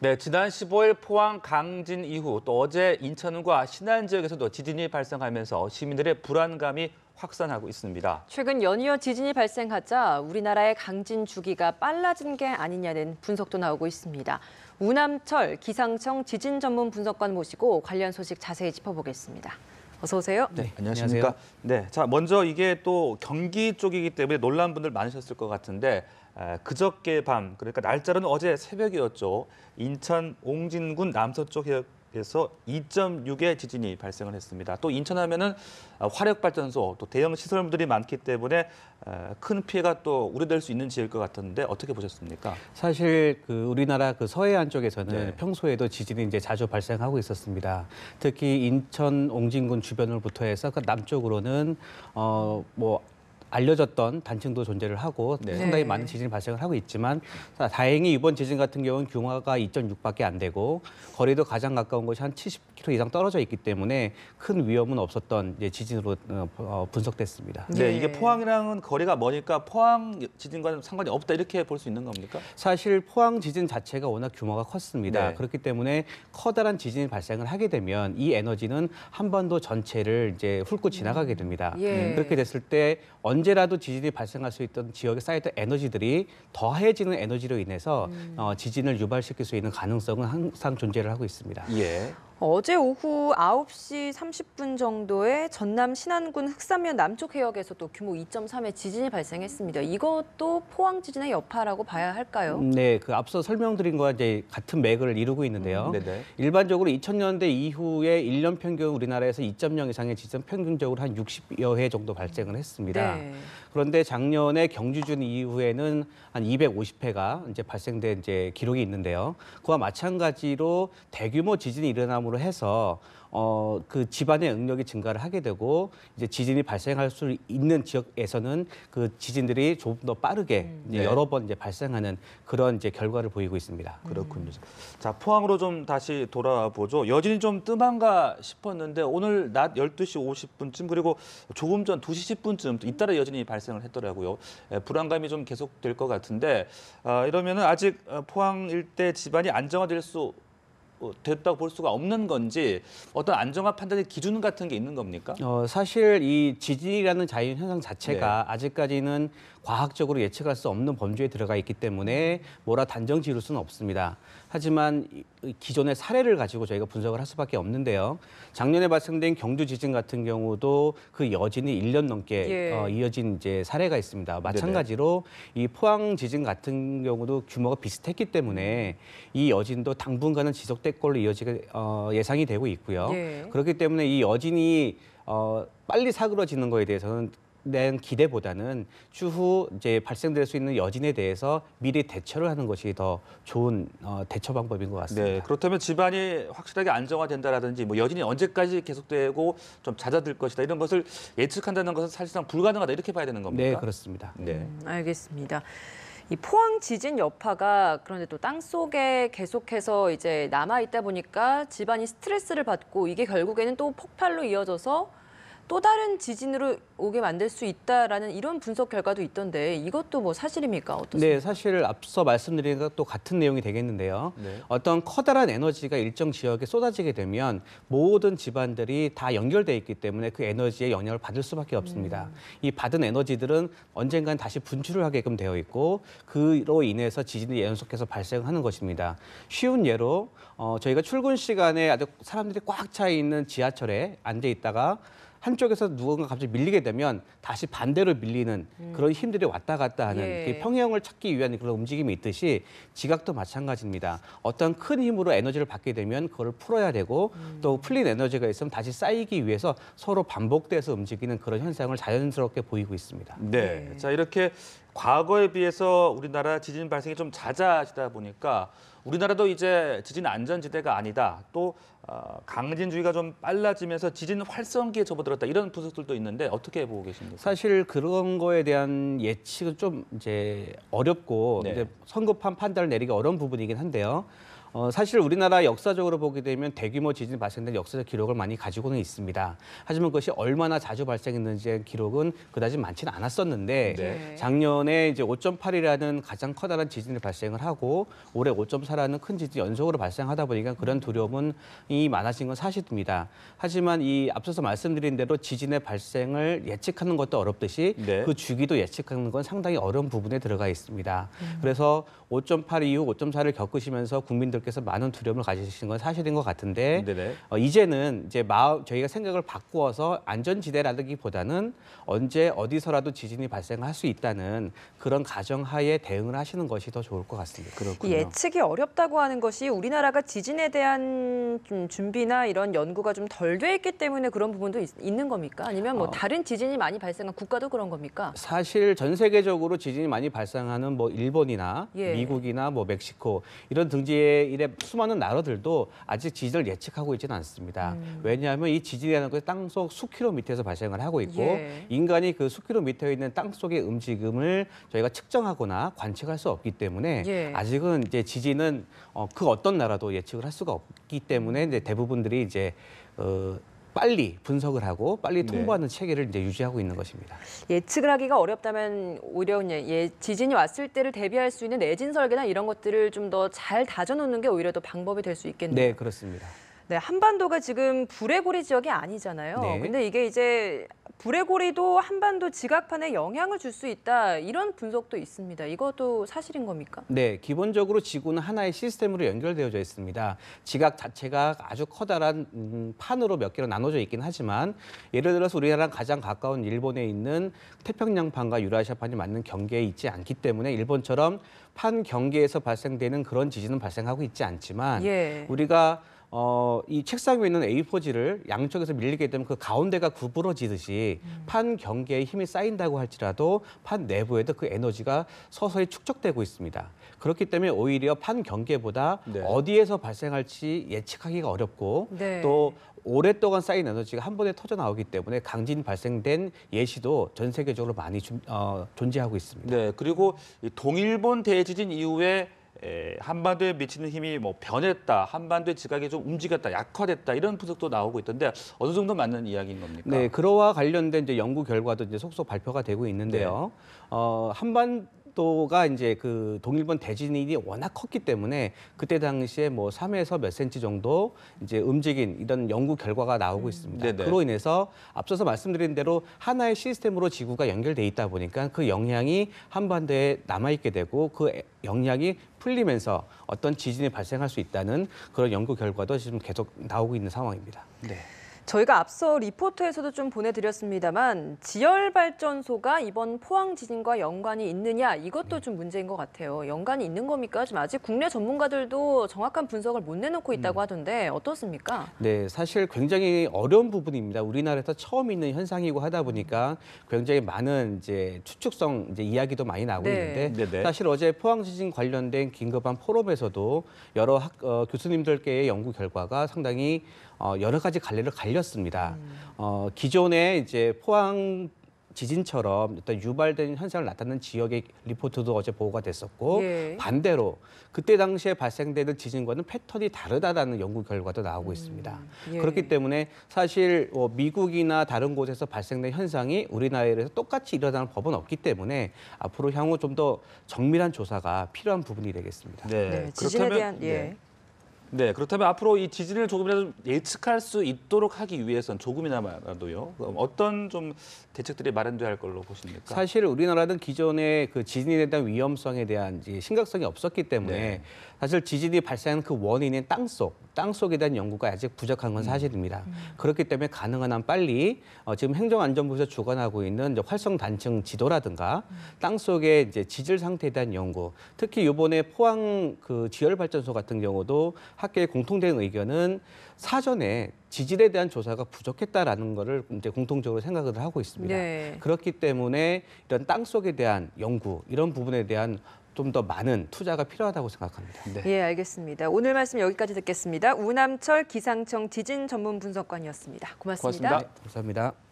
네, 지난 15일 포항 강진 이후 또 어제 인천과 신안 지역에서도 지진이 발생하면서 시민들의 불안감이 확산하고 있습니다. 최근 연이어 지진이 발생하자 우리나라의 강진 주기가 빨라진 게 아니냐는 분석도 나오고 있습니다. 우남철 기상청 지진 전문 분석관 모시고 관련 소식 자세히 짚어보겠습니다. 어서 오세요. 네, 안녕하십니까. 네, 자 먼저 이게 또 경기 쪽이기 때문에 놀란 분들 많으셨을 것 같은데 그저께 밤, 그러니까 날짜는 어제 새벽이었죠. 인천 옹진군 남서쪽 해역에서 2.6의 지진이 발생을 했습니다. 또 인천하면은 화력발전소, 또 대형 시설물들이 많기 때문에 큰 피해가 또 우려될 수 있는 지역일 것 같은데 어떻게 보셨습니까? 사실 우리나라 서해안 쪽에서는 네. 평소에도 지진이 이제 자주 발생하고 있었습니다. 특히 인천 옹진군 주변으로부터 해서 남쪽으로는 알려졌던 단층도 존재를 하고 네. 상당히 많은 지진이 발생을 하고 있지만 다행히 이번 지진 같은 경우는 규모가 2.6밖에 안 되고 거리도 가장 가까운 곳이 한 70km 이상 떨어져 있기 때문에 큰 위험은 없었던 이제 지진으로 분석됐습니다. 네, 이게 포항이랑은 거리가 머니까 포항 지진과는 상관이 없다 이렇게 볼 수 있는 겁니까? 사실 포항 지진 자체가 워낙 규모가 컸습니다. 네. 그렇기 때문에 커다란 지진이 발생을 하게 되면 이 에너지는 한반도 전체를 이제 훑고 지나가게 됩니다. 예. 그렇게 됐을 때 언제라도 지진이 발생할 수 있던 지역에 쌓였던 에너지들이 더해지는 에너지로 인해서 지진을 유발시킬 수 있는 가능성은 항상 존재를 하고 있습니다. 예. 어제 오후 9시 30분 정도에 전남 신안군 흑산면 남쪽 해역에서 또 규모 2.3의 지진이 발생했습니다. 이것도 포항 지진의 여파라고 봐야 할까요? 네, 앞서 설명드린 거와 이제 같은 맥을 이루고 있는데요. 네네. 일반적으로 2000년대 이후에 1년 평균 우리나라에서 2.0 이상의 지진 평균적으로 한 60여 회 정도 발생을 했습니다. 네. 그런데 작년에 경주준 이후에는 한 250회가 이제 발생된 이제 기록이 있는데요. 그와 마찬가지로 대규모 지진이 일어남으로 해서 그 집안의 응력이 증가를 하게 되고 이제 지진이 발생할 수 있는 지역에서는 그 지진들이 조금 더 빠르게 이제 네. 여러 번 이제 발생하는 그런 이제 결과를 보이고 있습니다. 그렇군요. 자, 포항으로 좀 다시 돌아와 보죠. 여진이 좀 뜸한가 싶었는데 오늘 낮 12시 50분쯤 그리고 조금 전 2시 10분쯤 잇따라 여진이 발생을 했더라고요. 불안감이 좀 계속될 것 같은데 이러면은 아직 포항 일대 집안이 안정화될 수 됐다고 볼 수가 없는 건지 어떤 안정화 판단의 기준 같은 게 있는 겁니까? 사실 이 지진이라는 자연 현상 자체가 아직까지는 과학적으로 예측할 수 없는 범주에 들어가 있기 때문에 뭐라 단정 지을 수는 없습니다. 하지만 기존의 사례를 가지고 저희가 분석을 할 수밖에 없는데요. 작년에 발생된 경주 지진 같은 경우도 그 여진이 1년 넘게 이어진 이제 사례가 있습니다. 마찬가지로 이 포항 지진 같은 경우도 규모가 비슷했기 때문에 이 여진도 당분간은 지속될 걸로 예상이 되고 있고요. 그렇기 때문에 이 여진이 빨리 사그러지는 거에 대해서는 낸 기대보다는 추후 이제 발생될 수 있는 여진에 대해서 미리 대처를 하는 것이 더 좋은 대처 방법인 것 같습니다. 네, 그렇다면 집안이 확실하게 안정화된다라든지 뭐 여진이 언제까지 계속되고 좀 잦아들 것이다 이런 것을 예측한다는 것은 사실상 불가능하다 이렇게 봐야 되는 겁니까? 네, 그렇습니다. 네. 알겠습니다. 이 포항 지진 여파가 그런데 또 땅 속에 계속해서 이제 남아 있다 보니까 집안이 스트레스를 받고 이게 결국에는 또 폭발로 이어져서 또 다른 지진으로 오게 만들 수 있다라는 이런 분석 결과도 있던데 이것도 뭐 사실입니까? 어떻습니까? 네, 사실 앞서 말씀드린 것도 같은 내용이 되겠는데요. 네. 어떤 커다란 에너지가 일정 지역에 쏟아지게 되면 모든 집안들이 다 연결돼 있기 때문에 그 에너지에 영향을 받을 수밖에 없습니다. 이 받은 에너지들은 언젠간 다시 분출을 하게끔 되어 있고 그로 인해서 지진이 연속해서 발생하는 것입니다. 쉬운 예로 저희가 출근 시간에 아주 사람들이 꽉 차 있는 지하철에 앉아 있다가 한쪽에서 누군가 갑자기 밀리게 되면 다시 반대로 밀리는 그런 힘들이 왔다 갔다 하는 그 평형을 찾기 위한 그런 움직임이 있듯이 지각도 마찬가지입니다. 어떤 큰 힘으로 에너지를 받게 되면 그걸 풀어야 되고 또 풀린 에너지가 있으면 다시 쌓이기 위해서 서로 반복돼서 움직이는 그런 현상을 자연스럽게 보이고 있습니다. 네. 자, 이렇게 과거에 비해서 우리나라 지진 발생이 좀 잦아지다 보니까 우리나라도 이제 지진 안전지대가 아니다. 또 강진주의가 좀 빨라지면서 지진 활성기에 접어들었다. 이런 분석들도 있는데 어떻게 보고 계십니까? 사실 그런 거에 대한 예측은 좀 이제 어렵고 이제 성급한 판단을 내리기 어려운 부분이긴 한데요. 사실 우리나라 역사적으로 보게 되면 대규모 지진이 발생된 역사적 기록을 많이 가지고는 있습니다. 하지만 그것이 얼마나 자주 발생했는지의 기록은 그다지 많지는 않았었는데 네. 작년에 이제 5.8이라는 가장 커다란 지진이 발생을 하고 올해 5.4라는 큰 지진이 연속으로 발생하다 보니까 그런 두려움이 많아진 건 사실입니다. 하지만 이 앞서서 말씀드린 대로 지진의 발생을 예측하는 것도 어렵듯이 네. 그 주기도 예측하는 건 상당히 어려운 부분에 들어가 있습니다. 그래서 5.8 이후 5.4를 겪으시면서 국민들께서 많은 두려움을 가지신 건 사실인 것 같은데 네네. 이제는 이제 저희가 생각을 바꾸어서 안전지대라기보다는 언제 어디서라도 지진이 발생할 수 있다는 그런 가정하에 대응을 하시는 것이 더 좋을 것 같습니다. 이 예측이 어렵다고 하는 것이 우리나라가 지진에 대한 좀 준비나 이런 연구가 좀 덜 돼 있기 때문에 그런 부분도 있는 겁니까? 아니면 뭐 다른 지진이 많이 발생한 국가도 그런 겁니까? 사실 전 세계적으로 지진이 많이 발생하는 뭐 일본이나 예. 미국이나 뭐 멕시코 이런 등지의 일의 수많은 나라들도 아직 지진을 예측하고 있지는 않습니다. 왜냐하면 이 지진이라는 것이 땅속 수킬로 밑에서 발생을 하고 있고 예. 인간이 그 수킬로 밑에 있는 땅 속의 움직임을 저희가 측정하거나 관측할 수 없기 때문에 예. 아직은 이제 지진은 그 어떤 나라도 예측을 할 수가 없기 때문에 이제 대부분들이 이제 빨리 분석을 하고 빨리 통보하는 체계를 이제 유지하고 있는 것입니다. 예측을 하기가 어렵다면 오히려 지진이 왔을 때를 대비할 수 있는 내진 설계나 이런 것들을 좀 더 잘 다져놓는 게 오히려 더 방법이 될 수 있겠네요. 네, 그렇습니다. 네, 한반도가 지금 불의 고리 지역이 아니잖아요. 네. 근데 이게 이제 불의 고리도 한반도 지각판에 영향을 줄 수 있다 이런 분석도 있습니다. 이것도 사실인 겁니까? 네, 기본적으로 지구는 하나의 시스템으로 연결되어져 있습니다. 지각 자체가 아주 커다란 판으로 몇 개로 나눠져 있긴 하지만 예를 들어서 우리나라랑 가장 가까운 일본에 있는 태평양판과 유라시아판이 맞는 경계에 있지 않기 때문에 일본처럼 판 경계에서 발생되는 그런 지진은 발생하고 있지 않지만 예. 우리가 이 책상 위에 있는 A4지를 양쪽에서 밀리게 되면 그 가운데가 구부러지듯이 판 경계에 힘이 쌓인다고 할지라도 판 내부에도 그 에너지가 서서히 축적되고 있습니다. 그렇기 때문에 오히려 판 경계보다 네. 어디에서 발생할지 예측하기가 어렵고 네. 또 오랫동안 쌓인 에너지가 한 번에 터져 나오기 때문에 강진 발생된 예시도 전 세계적으로 많이 존재하고 있습니다. 네. 그리고 이 동일본 대지진 이후에 한반도에 미치는 힘이 뭐 변했다, 한반도의 지각이 좀 움직였다, 약화됐다 이런 분석도 나오고 있던데 어느 정도 맞는 이야기인 겁니까? 네, 그러와 관련된 이제 연구 결과도 이제 속속 발표가 되고 있는데요. 한반도가 이제 그 동일본 대지진이 워낙 컸기 때문에 그때 당시에 뭐 3에서 몇 센치 정도 이제 움직인 이런 연구 결과가 나오고 있습니다. 네네. 그로 인해서 앞서서 말씀드린 대로 하나의 시스템으로 지구가 연결돼 있다 보니까 그 영향이 한반도에 남아 있게 되고 그 영향이 풀리면서 어떤 지진이 발생할 수 있다는 그런 연구 결과도 지금 계속 나오고 있는 상황입니다. 네. 저희가 앞서 리포트에서도 좀 보내드렸습니다만 지열발전소가 이번 포항 지진과 연관이 있느냐 이것도 좀 문제인 것 같아요. 연관이 있는 겁니까? 지금 아직 국내 전문가들도 정확한 분석을 못 내놓고 있다고 하던데 어떻습니까? 네, 사실 굉장히 어려운 부분입니다. 우리나라에서 처음 있는 현상이고 하다 보니까 굉장히 많은 이제 추측성 이제 이야기도 많이 나오고 네. 있는데 네네. 사실 어제 포항 지진 관련된 긴급한 포럼에서도 여러 교수님들께의 연구 결과가 상당히 여러 가지 갈래를 갈렸습니다. 기존에 이제 포항 지진처럼 어떤 유발된 현상을 나타내는 지역의 리포트도 어제 보고가 됐었고 예. 반대로 그때 당시에 발생되는 지진과는 패턴이 다르다라는 연구 결과도 나오고 있습니다. 예. 그렇기 때문에 사실 미국이나 다른 곳에서 발생된 현상이 우리나라에서 똑같이 일어나는 법은 없기 때문에 앞으로 향후 좀 더 정밀한 조사가 필요한 부분이 되겠습니다. 네, 지진에 대한 네, 그렇다면 앞으로 이 지진을 조금이라도 예측할 수 있도록 하기 위해선 조금이나마도요. 그럼 어떤 좀 대책들이 마련돼야 할 걸로 보십니까? 사실 우리나라는 기존에 그 지진에 대한 위험성에 대한 이제 심각성이 없었기 때문에 네. 사실 지진이 발생하는 그 원인인 땅속에 대한 연구가 아직 부족한 건 사실입니다. 그렇기 때문에 가능한 한 빨리 지금 행정안전부에서 주관하고 있는 이제 활성 단층 지도라든가 땅속의 이제 지질 상태에 대한 연구, 특히 이번에 포항 그 지열 발전소 같은 경우도 학계의 공통된 의견은 사전에 지질에 대한 조사가 부족했다라는 거를 이제 공통적으로 생각을 하고 있습니다. 네. 그렇기 때문에 이런 땅속에 대한 연구 이런 부분에 대한 좀 더 많은 투자가 필요하다고 생각합니다. 네. 예, 알겠습니다. 오늘 말씀 여기까지 듣겠습니다. 우남철 기상청 지진 전문 분석관이었습니다. 고맙습니다. 고맙습니다. 감사합니다.